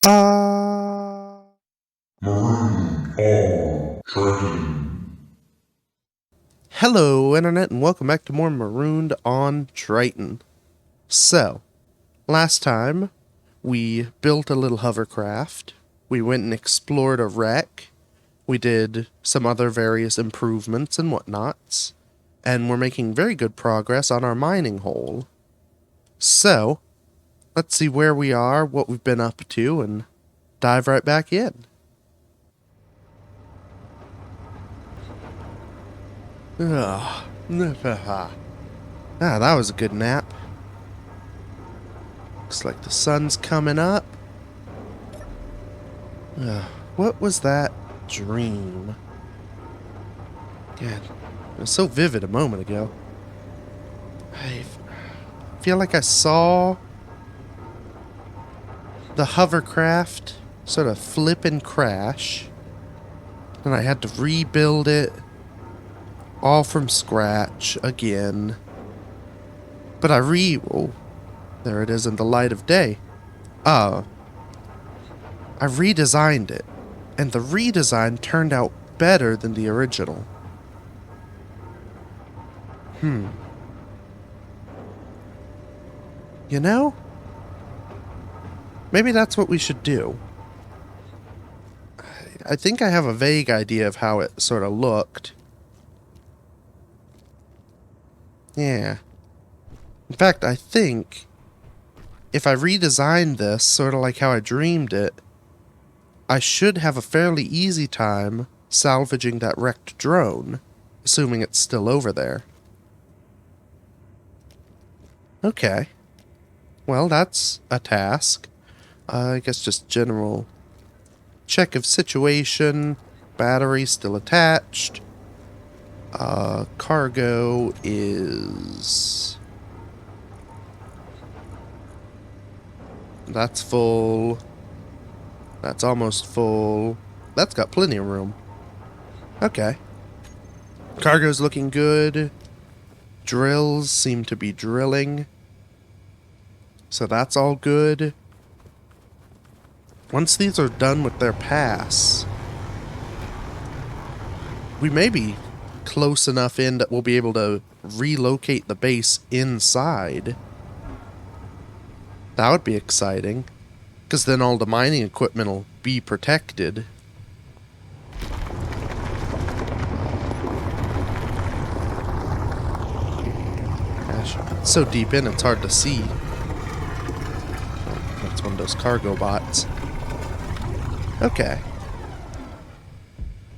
Marooned on Triton. Hello, Internet, and welcome back to more Marooned on Triton. So, last time, we built a little hovercraft, we went and explored a wreck, we did some other various improvements and whatnots, and we're making very good progress on our mining hole. So, let's see where we are, what we've been up to, and dive right back in. Ah, that was a good nap. Looks like the sun's coming up. What was that dream? God, it was so vivid a moment ago. I feel like I saw the hovercraft sort of flip and crash, and I had to rebuild it all from scratch again. But oh, there it is in the light of day. I redesigned it, and the redesign turned out better than the original. You know, maybe that's what we should do. I think I have a vague idea of how it sort of looked. Yeah. In fact, I think if I redesigned this sort of like how I dreamed it, I should have a fairly easy time salvaging that wrecked drone, assuming it's still over there. Okay. Well, that's a task. I guess just general check of situation. Battery still attached. Cargo is... That's full. That's almost full. That's got plenty of room. Okay. Cargo's looking good. Drills seem to be drilling. So that's all good. Once these are done with their pass, we may be close enough in that we'll be able to relocate the base inside. That would be exciting, because then all the mining equipment will be protected. Gosh, it's so deep in it's hard to see. Oh, that's one of those cargo bots. Okay.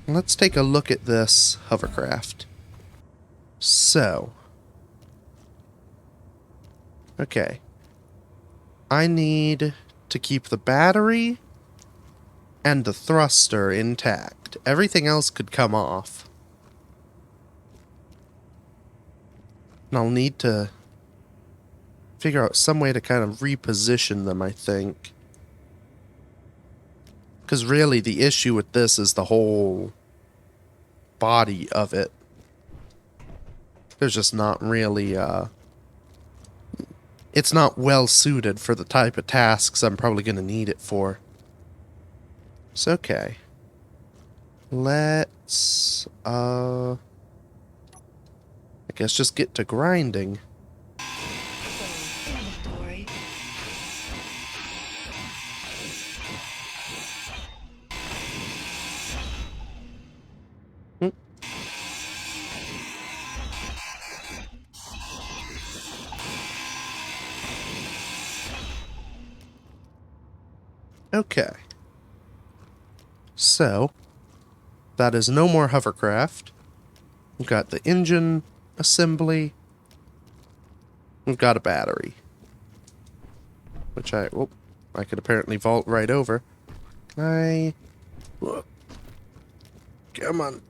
Let's take a look at this hovercraft. So. Okay. I need to keep the battery and the thruster intact. Everything else could come off. And I'll need to figure out some way to kind of reposition them, I think. Because really, the issue with this is the whole body of it. There's just not really, it's not well suited for the type of tasks I'm probably going to need it for. It's okay. Let's, I guess just get to grinding. Okay. So, that is no more hovercraft. We've got the engine assembly. We've got a battery. Which I could apparently vault right over. Can I... Whoa. Come on.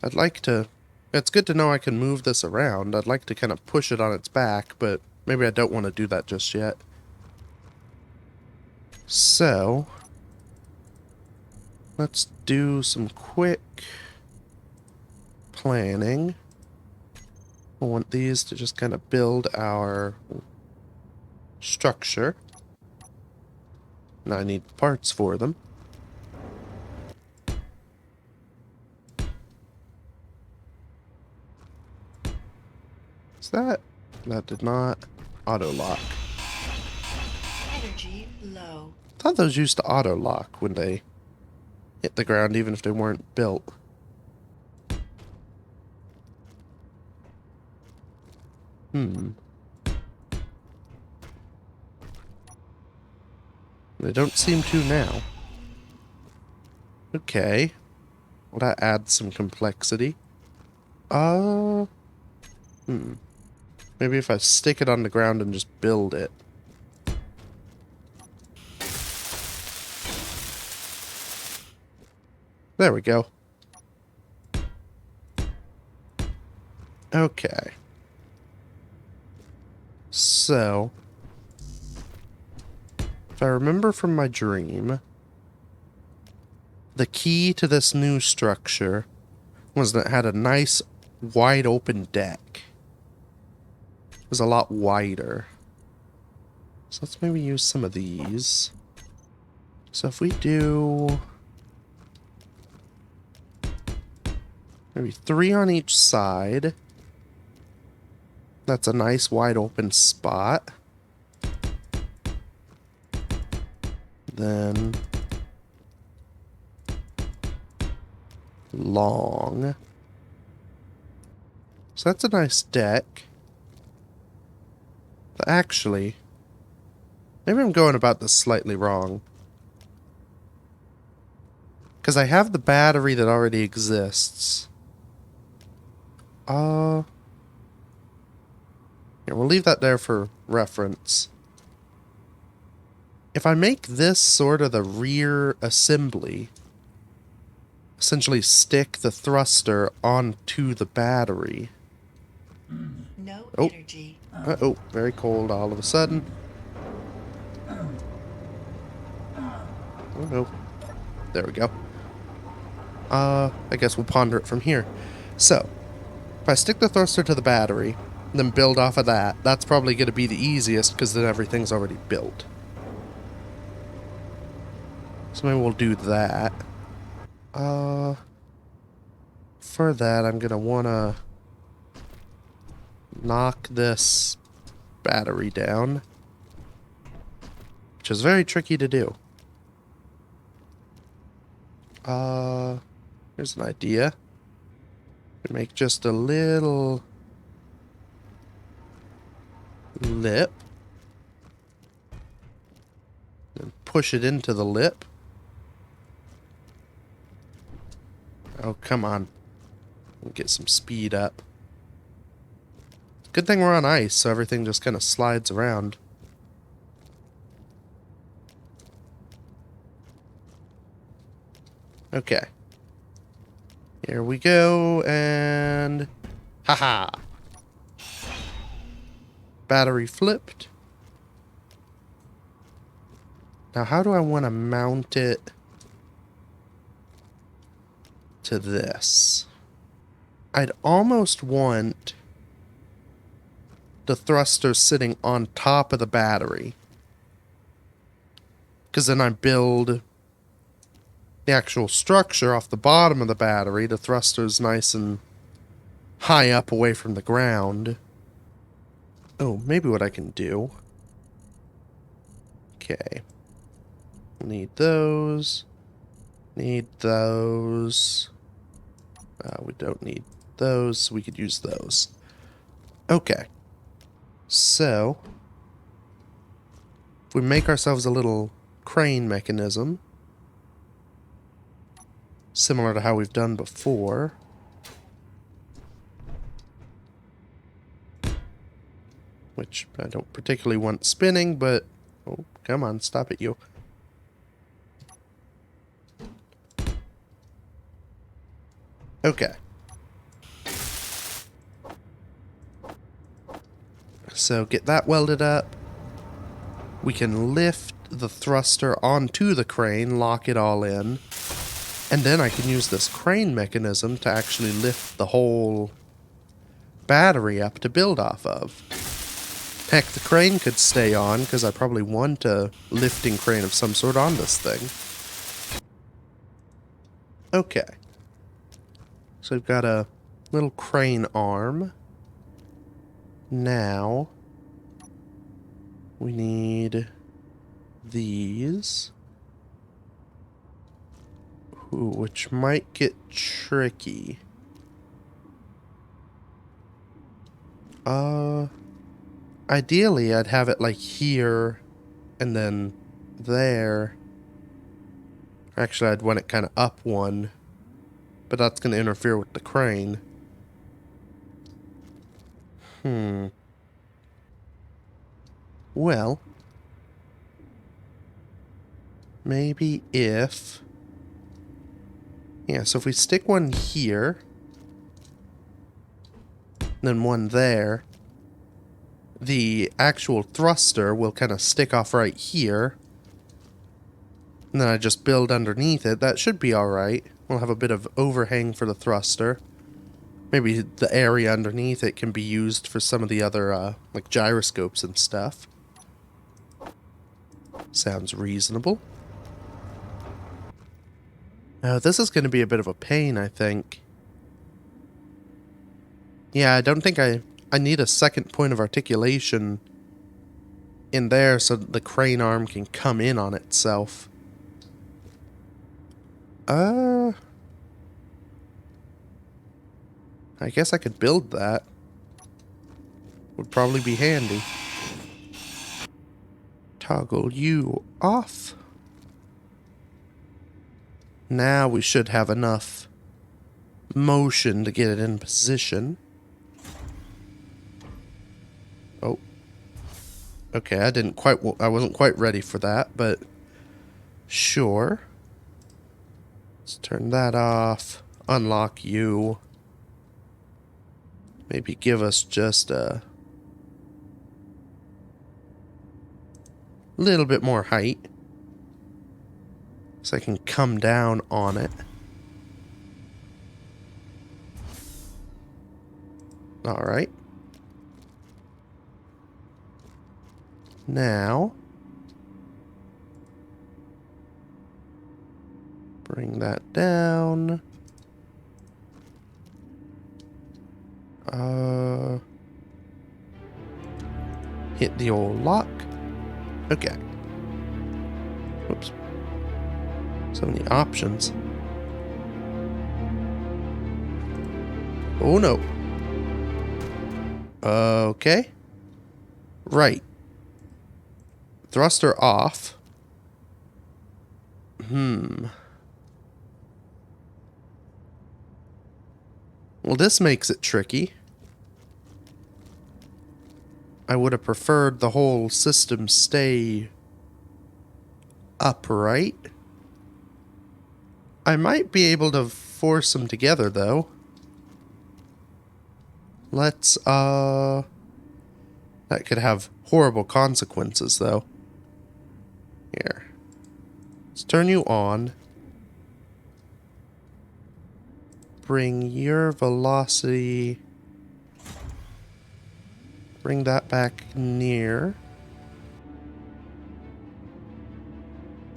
I'd like to... It's good to know I can move this around. I'd like to kind of push it on its back, but maybe I don't want to do that just yet. So, let's do some quick planning. I want these to just kind of build our structure. And I need parts for them. Is that... That did not auto-lock. Energy low. I thought those used to auto-lock when they hit the ground, even if they weren't built. They don't seem to now. Okay. Well, that adds some complexity. Maybe if I stick it on the ground and just build it. There we go. Okay. So, if I remember from my dream, the key to this new structure was that it had a nice wide open deck. It was a lot wider. So let's maybe use some of these. So if we do maybe 3 on each side, that's a nice wide open spot. Then long. So that's a nice deck. But actually, maybe I'm going about this slightly wrong. Because I have the battery that already exists. Here, we'll leave that there for reference. If I make this sort of the rear assembly, essentially stick the thruster onto the battery. No Oh. energy. Uh-oh, very cold all of a sudden. Oh no. There we go. I guess we'll ponder it from here. So, if I stick the thruster to the battery, then build off of that, that's probably going to be the easiest because then everything's already built. So maybe we'll do that. For that, I'm going to want to knock this battery down, which is very tricky to do. Here's an idea. Make just a little lip and push it into the lip. Oh, come on. Get some speed up. Good thing we're on ice, so everything just kind of slides around. Okay. Here we go, and... haha! Battery flipped. Now, how do I want to mount it to this? I'd almost want the thruster sitting on top of the battery, because then I build the actual structure off the bottom of the battery. The thruster's nice and high up away from the ground. Oh, maybe what I can do. Okay. Need those. Need those. We don't need those, so we could use those. Okay. So, if we make ourselves a little crane mechanism, similar to how we've done before. Which I don't particularly want spinning, but... oh, come on, stop it, you. Okay. So get that welded up. We can lift the thruster onto the crane, lock it all in. And then I can use this crane mechanism to actually lift the whole battery up to build off of. Heck, the crane could stay on, because I probably want a lifting crane of some sort on this thing. Okay. So we've got a little crane arm. Now, we need these. Ooh, which might get tricky. Ideally, I'd have it like here and then there. Actually, I'd want it kind of up one, but that's going to interfere with the crane. Well, maybe if... Yeah, so if we stick one here, then one there, the actual thruster will kind of stick off right here. And then I just build underneath it. That should be alright. We'll have a bit of overhang for the thruster. Maybe the area underneath it can be used for some of the other, like gyroscopes and stuff. Sounds reasonable. Oh, this is going to be a bit of a pain, I think. Yeah, I don't think I need a second point of articulation in there so the crane arm can come in on itself. I guess I could build that. Would probably be handy. Toggle you off. Now we should have enough motion to get it in position. Oh. Okay, I wasn't quite ready for that, but sure. Let's turn that off. Unlock you. Maybe give us just a little bit more height. So I can come down on it. Alright. Now, bring that down. Hit the old lock. Okay. Whoops. So many options. Oh no. Okay. Right. Thruster off. Well, this makes it tricky. I would have preferred the whole system stay upright. I might be able to force them together, though. Let's, that could have horrible consequences, though. Here. Let's turn you on. Bring your velocity... Bring that back near.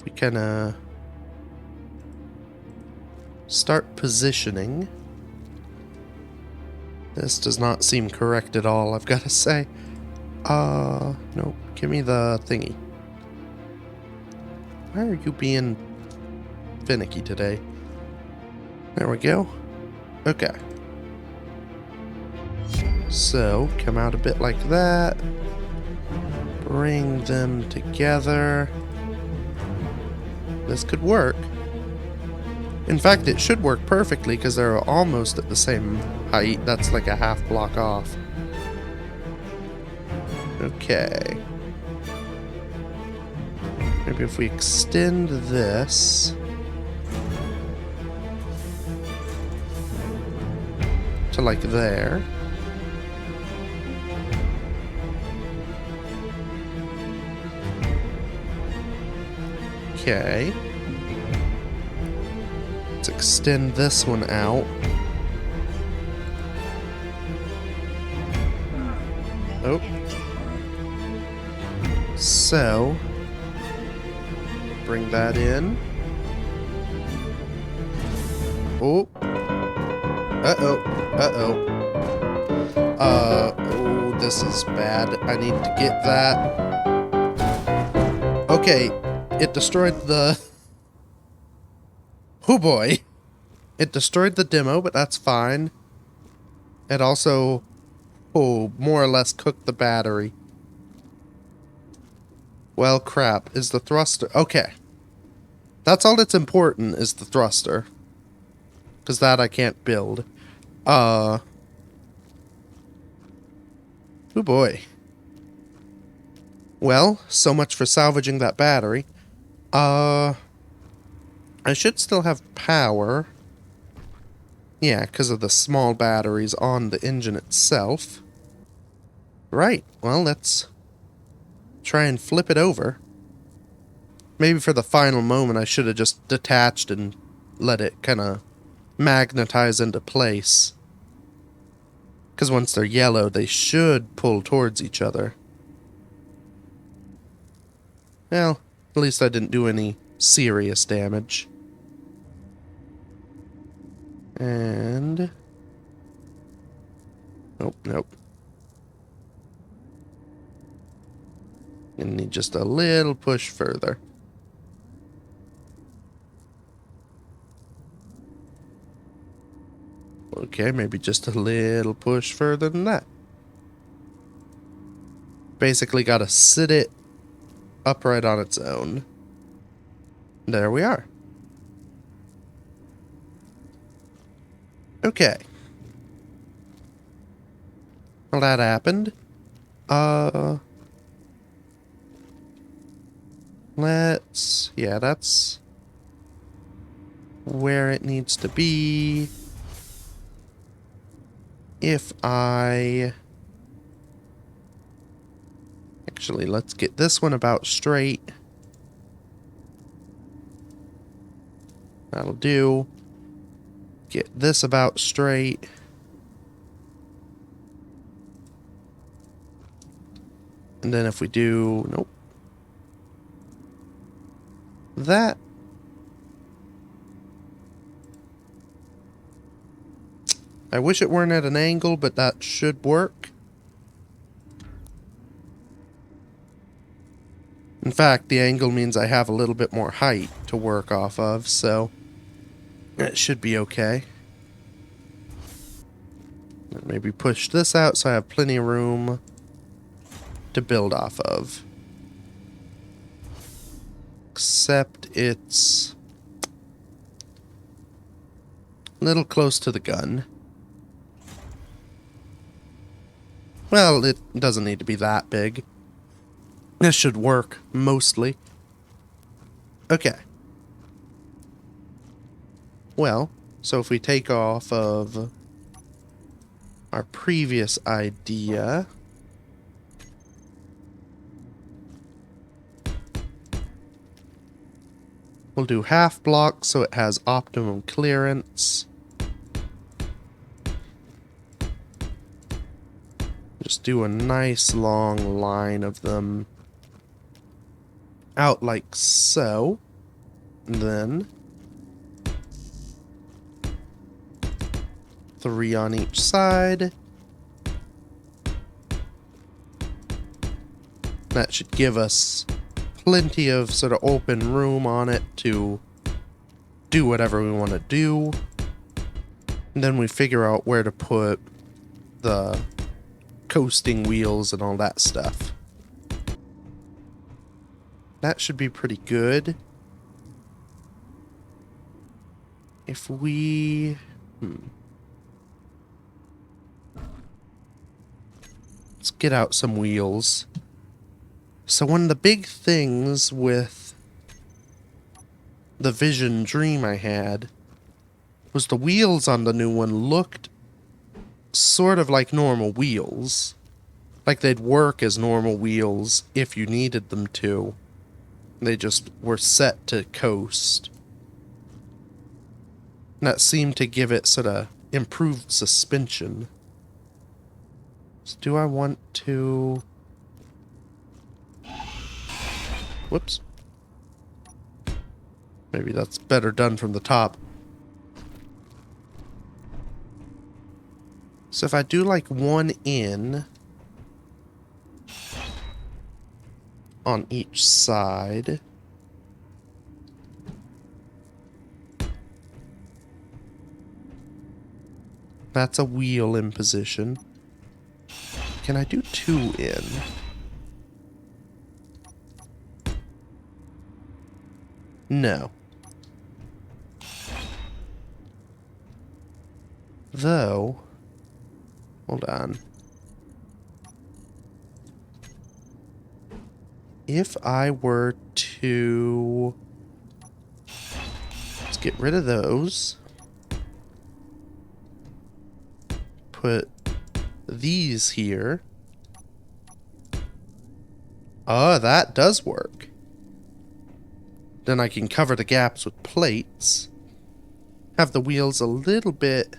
We can, start positioning. This does not seem correct at all, I've got to say. No, give me the thingy. Why are you being finicky today? There we go. Okay. So, come out a bit like that. Bring them together. This could work. In fact, it should work perfectly because they're almost at the same height. That's like a half block off. Okay. Maybe if we extend this to like there. Okay. Let's extend this one out. Oh. So, bring that in. Oh. Uh-oh. Uh-oh. Oh, this is bad. I need to get that. Okay, it destroyed the... Oh boy. It destroyed the demo, but that's fine. It also, more or less cooked the battery. Well, crap. Is the thruster... Okay. That's all that's important, is the thruster. Because that I can't build. Oh boy. Well, so much for salvaging that battery. I should still have power. Yeah, because of the small batteries on the engine itself. Right, well, let's try and flip it over. Maybe for the final moment I should have just detached and let it kind of magnetize into place. Because once they're yellow, they should pull towards each other. Well, at least I didn't do any serious damage. And... Nope, nope. Gonna need just a little push further. Okay, maybe just a little push further than that. Basically gotta sit it upright on its own. There we are. Okay. Well, that happened. Yeah, that's where it needs to be. If I... Actually, let's get this one about straight. That'll do. Get this about straight. And then if we do... Nope. That... I wish it weren't at an angle, but that should work. In fact, the angle means I have a little bit more height to work off of, so it should be okay. Maybe push this out so I have plenty of room to build off of. Except it's a little close to the gun. Well, it doesn't need to be that big. This should work, mostly. Okay. Well, so if we take off of our previous idea... We'll do half block so it has optimum clearance. Just do a nice long line of them out like so. And then 3 on each side. That should give us plenty of sort of open room on it to do whatever we want to do. And then we figure out where to put the coasting wheels and all that stuff. That should be pretty good. If we... Let's get out some wheels. So one of the big things with the vision dream I had was the wheels on the new one looked sort of like normal wheels. Like they'd work as normal wheels if you needed them to. They just were set to coast. And that seemed to give it sort of improved suspension. So do I want to... Whoops. Maybe that's better done from the top. So if I do like one in on each side. That's a wheel in position. Can I do 2 in? No. Though, hold on. If I were to... Let's get rid of those. Put these here. Oh, that does work. Then I can cover the gaps with plates. Have the wheels a little bit...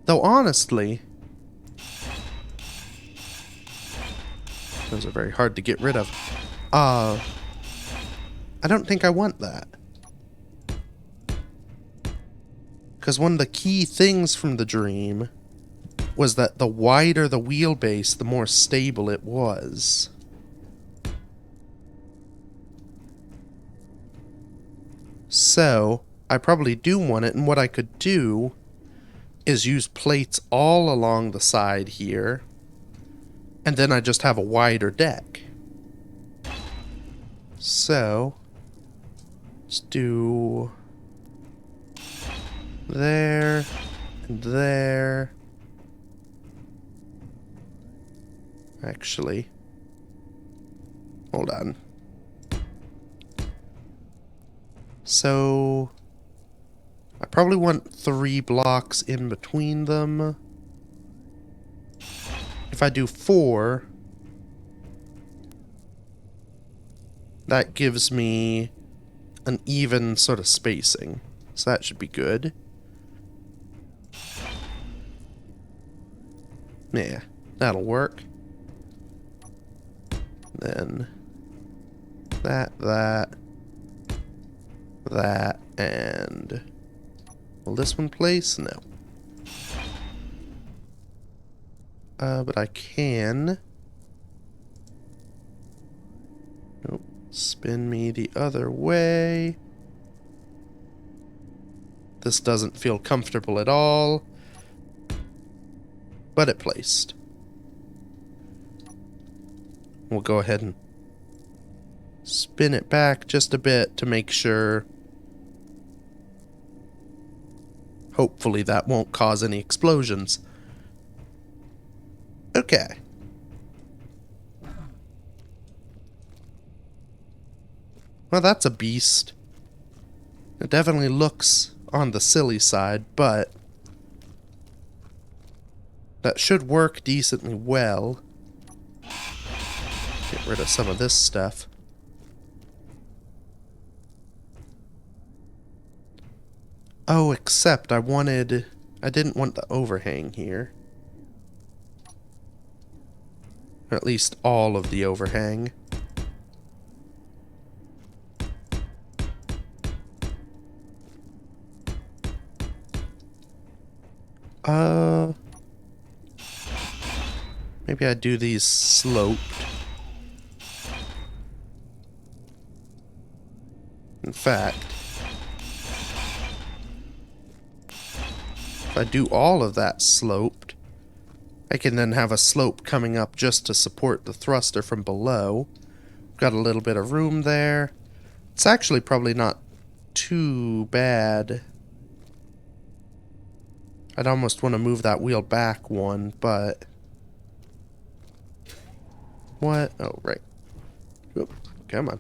Though honestly... Those are very hard to get rid of. I don't think I want that. Because one of the key things from the dream was that the wider the wheelbase, the more stable it was. So, I probably do want it, and what I could do is use plates all along the side here, and then I just have a wider deck. So, let's do there and there. Actually, hold on. So, I probably want 3 blocks in between them. If I do 4, that gives me an even sort of spacing. So that should be good. Yeah, that'll work. Then that, and... Will this one place? No. But I can... Nope. Spin me the other way. This doesn't feel comfortable at all. But it placed. We'll go ahead and spin it back just a bit to make sure. Hopefully that won't cause any explosions. Okay. Well, that's a beast. It definitely looks on the silly side, but that should work decently well. Get rid of some of this stuff. Oh, except I didn't want the overhang here. Or at least all of the overhang. Maybe I do these sloped. In fact, if I do all of that sloped, I can then have a slope coming up just to support the thruster from below. Got a little bit of room there. It's actually probably not too bad. I'd almost want to move that wheel back one, but... What? Oh, right. Oop, come on.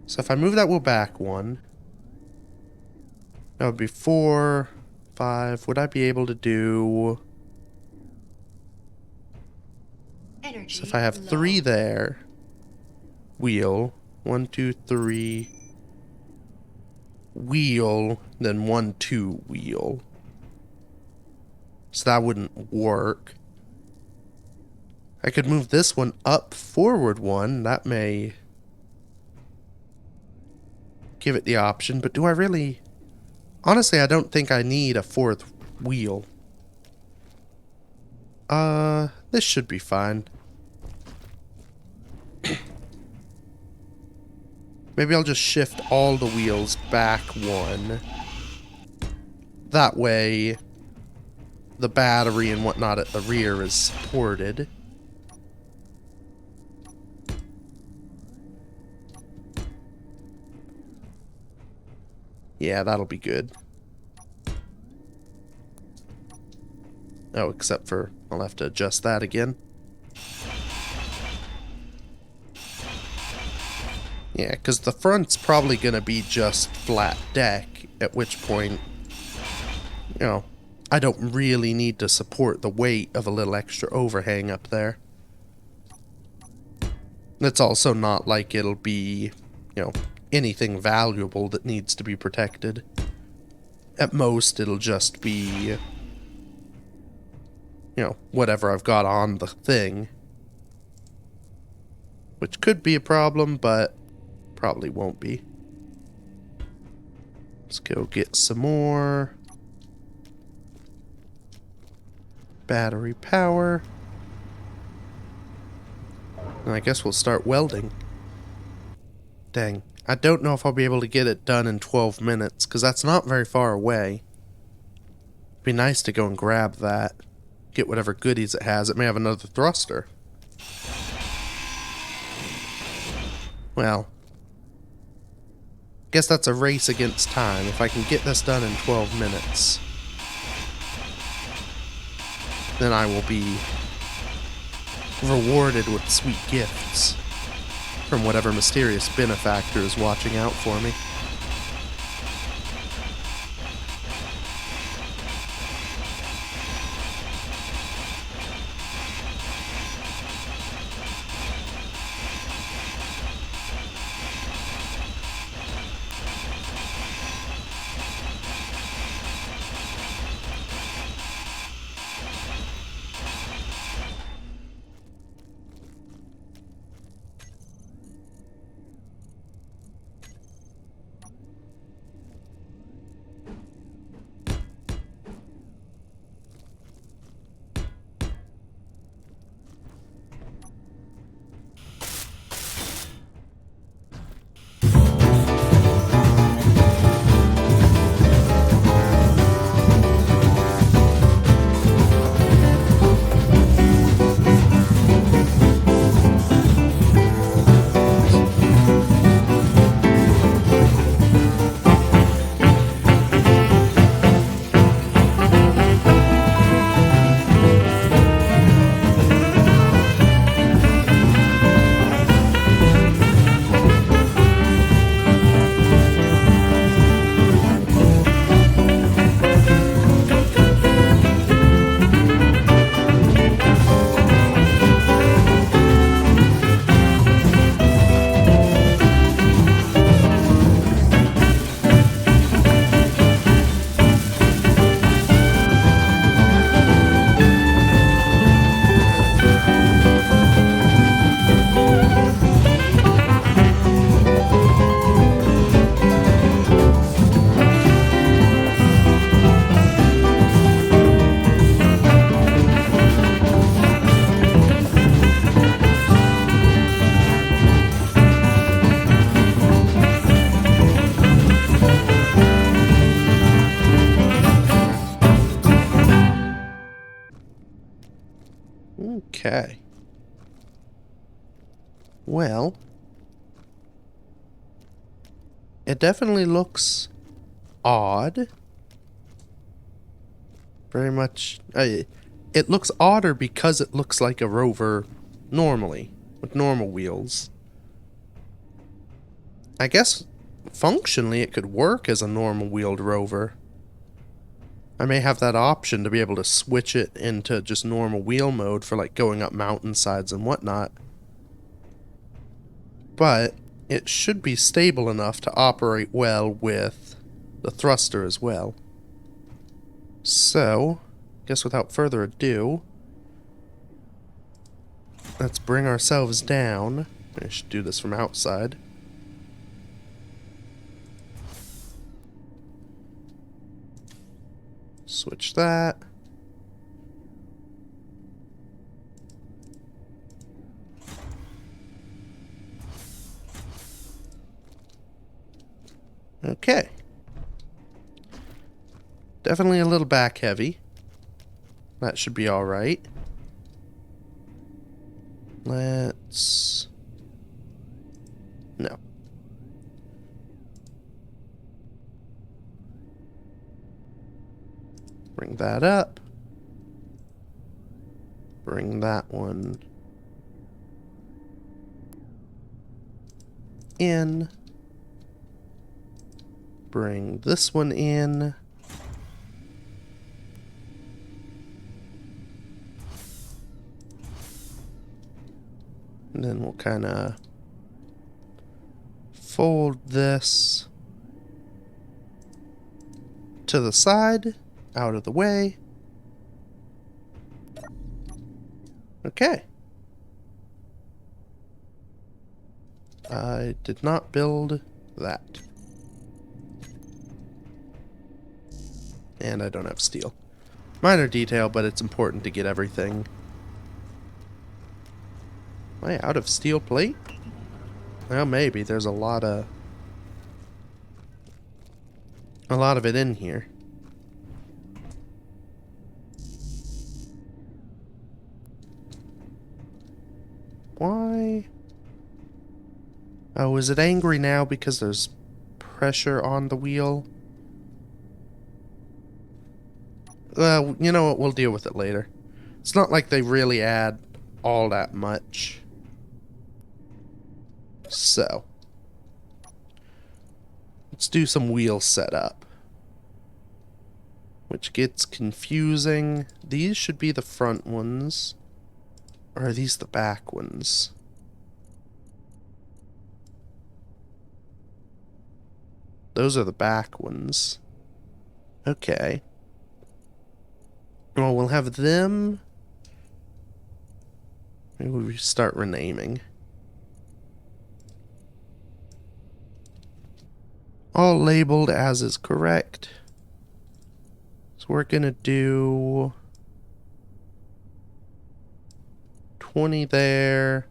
So if I move that wheel back one, that would be 4, 5. Would I be able to do... Energy So if I have low. 3 there, wheel, 1, 2, 3, wheel, then 1, 2, wheel. So that wouldn't work. I could move this one up forward one. That may give it the option, but do I really... Honestly, I don't think I need a fourth wheel. This should be fine. Maybe I'll just shift all the wheels back one. That way, the battery and whatnot at the rear is supported. Yeah, that'll be good. Oh, except for I'll have to adjust that again. Yeah, because the front's probably going to be just flat deck, at which point, you know, I don't really need to support the weight of a little extra overhang up there. It's also not like it'll be, you know, anything valuable that needs to be protected. At most, it'll just be, you know, whatever I've got on the thing. Which could be a problem, but probably won't be. Let's go get some more battery power. And I guess we'll start welding. Dang. I don't know if I'll be able to get it done in 12 minutes, because that's not very far away. It'd be nice to go and grab that. Get whatever goodies it has. It may have another thruster. Well, guess that's a race against time. If I can get this done in 12 minutes, then I will be rewarded with sweet gifts from whatever mysterious benefactor is watching out for me. Okay. Well, it definitely looks odd. Very much. It looks odder because it looks like a rover normally, with normal wheels. I guess functionally it could work as a normal wheeled rover. I may have that option to be able to switch it into just normal wheel mode for like going up mountainsides and whatnot. But it should be stable enough to operate well with the thruster as well. So, I guess without further ado, Let's bring ourselves down. I should do this from outside. Switch that. Okay. Definitely a little back heavy. That should be alright. Let's... No. Bring that up. Bring that one in. Bring this one in. And then we'll kind of fold this to the side, out of the way. Okay. I did not build that. And I don't have steel. Minor detail, but it's important to get everything. Am I out of steel plate? Well, maybe. There's a lot of it in here. Why? Oh, is it angry now because there's pressure on the wheel? Well, you know what? We'll deal with it later. It's not like they really add all that much. So, let's do some wheel setup. Which gets confusing. These should be the front ones. Or are these the back ones? Those are the back ones. Okay. Well, we'll have them. Maybe we start renaming. All labeled as is correct. So we're gonna do 20 there.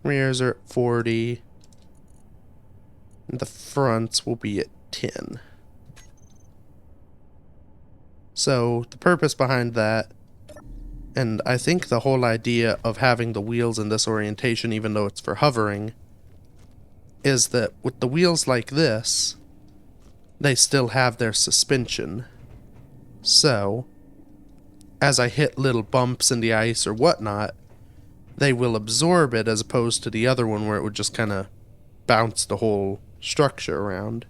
Rears are at 40. And the fronts will be at 10. So the purpose behind that, and I think the whole idea of having the wheels in this orientation, even though it's for hovering, is that with the wheels like this, they still have their suspension. So, as I hit little bumps in the ice or whatnot, they will absorb it as opposed to the other one where it would just kind of bounce the whole structure around.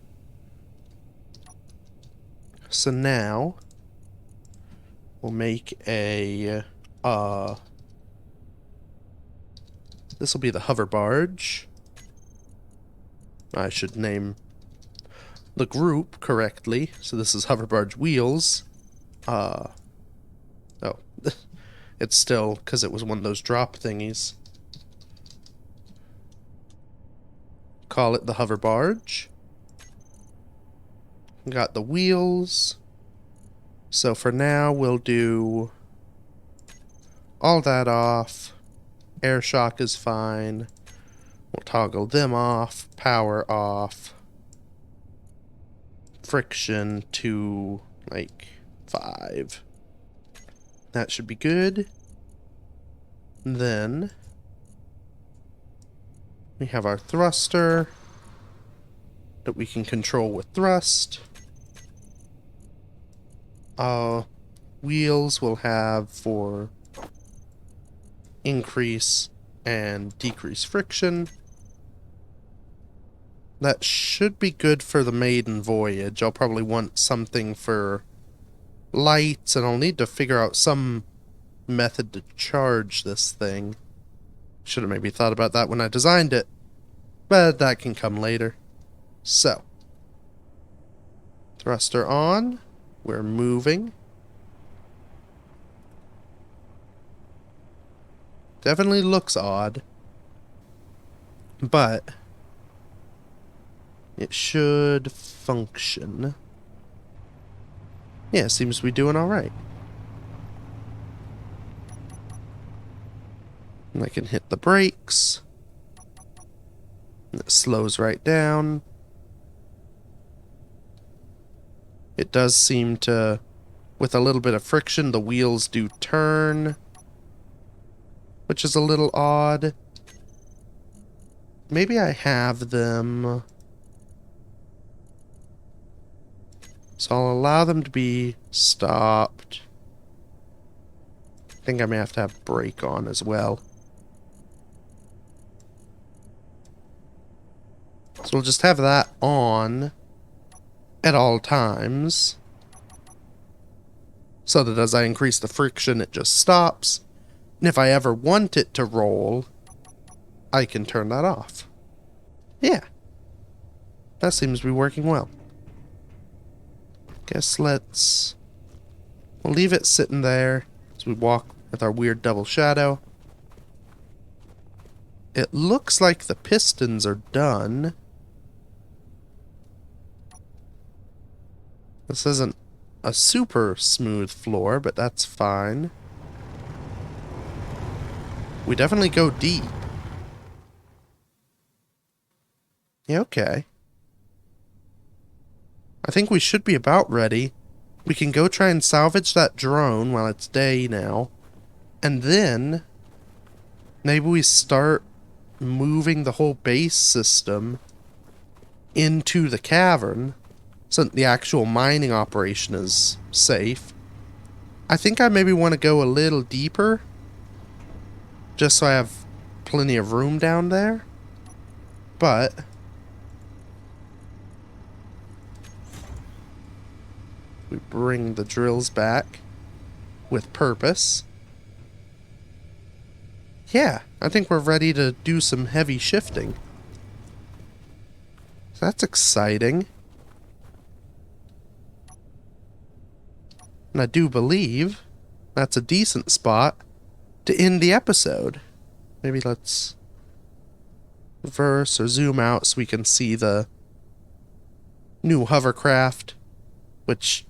So now, we'll make a, this will be the hover barge. I should name the group correctly. So this is hover barge wheels. Oh, it's still, because it was one of those drop thingies. Call it the hover barge. Got the wheels. So for now, we'll do all that off. Air shock is fine. We'll toggle them off. Power off. Friction to, like, 5. That should be good. Then we have our thruster that we can control with thrust. Wheels will have for increase and decrease friction. That should be good for the maiden voyage. I'll probably want something for lights, and I'll need to figure out some method to charge this thing. Should have maybe thought about that when I designed it, but that can come later. So, thruster on. We're moving. Definitely looks odd. But it should function. Yeah, seems to be doing alright. And I can hit the brakes. And it slows right down. It does seem to, with a little bit of friction, the wheels do turn, which is a little odd. Maybe I have them. So I'll allow them to be stopped. I think I may have to have brake on as well. So we'll just have that on at all times, so that as I increase the friction, it just stops. And if I ever want it to roll, I can turn that off. Yeah. That seems to be working well. Guess we'll leave it sitting there as we walk with our weird double shadow. It looks like the pistons are done. This isn't a super smooth floor, but that's fine. We definitely go deep. Yeah, okay. I think we should be about ready. We can go try and salvage that drone while it's day now. And then maybe we start moving the whole base system into the cavern so that the actual mining operation is safe. I think I maybe want to go a little deeper, just so I have plenty of room down there. But we bring the drills back with purpose. Yeah, I think we're ready to do some heavy shifting. So that's exciting. And I do believe that's a decent spot to end the episode. Maybe let's reverse or zoom out so we can see the new hovercraft, which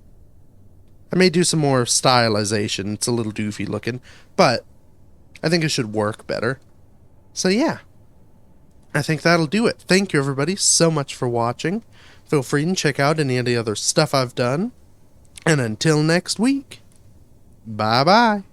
I may do some more stylization. It's a little doofy looking, but I think it should work better. So yeah, I think that'll do it. Thank you everybody so much for watching. Feel free to check out any of the other stuff I've done. And until next week, bye-bye.